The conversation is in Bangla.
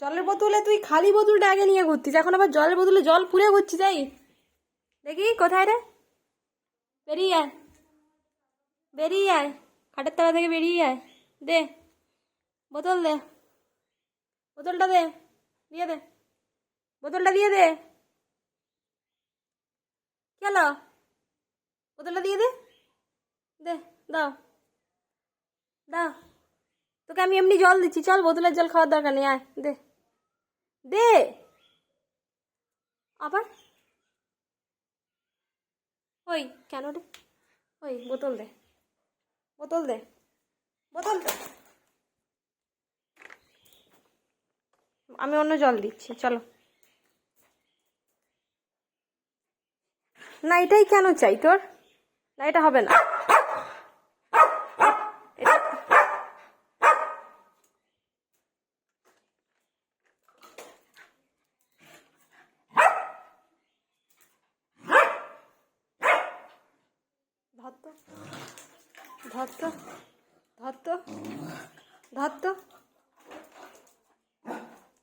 জলের বোতলে তুই খালি বোতলটা আগে নিয়ে ঘুরতিস, এখন আবার জলের বোতলে জল পুরে ঘুরছিস। তাই দেখি কোথায় রে, বেরিয়ে আয়, বেরিয়ে আয়, খাটের তলা থেকে বেরিয়ে আয়। দে বোতল, দে বোতলটা, দে, দিয়ে দে বোতলটা, দিয়ে দে। কেন বোতলটা দিয়ে দে, দে, দাও, দাও। তোকে আমি এমনি জল দিচ্ছি, চল, বোতলের জল খাওয়ার দরকার নেই, আয় দে, দে। আবার ওই কেন রে, ওই বোতল দে, বোতল দে, বোতল দে। আমি অন্য জল দিচ্ছি, চলো। না এটাই কেন চাই তোর? না এটা হবে না। ধর তো, ধর তো, ধর তো, ধর তো।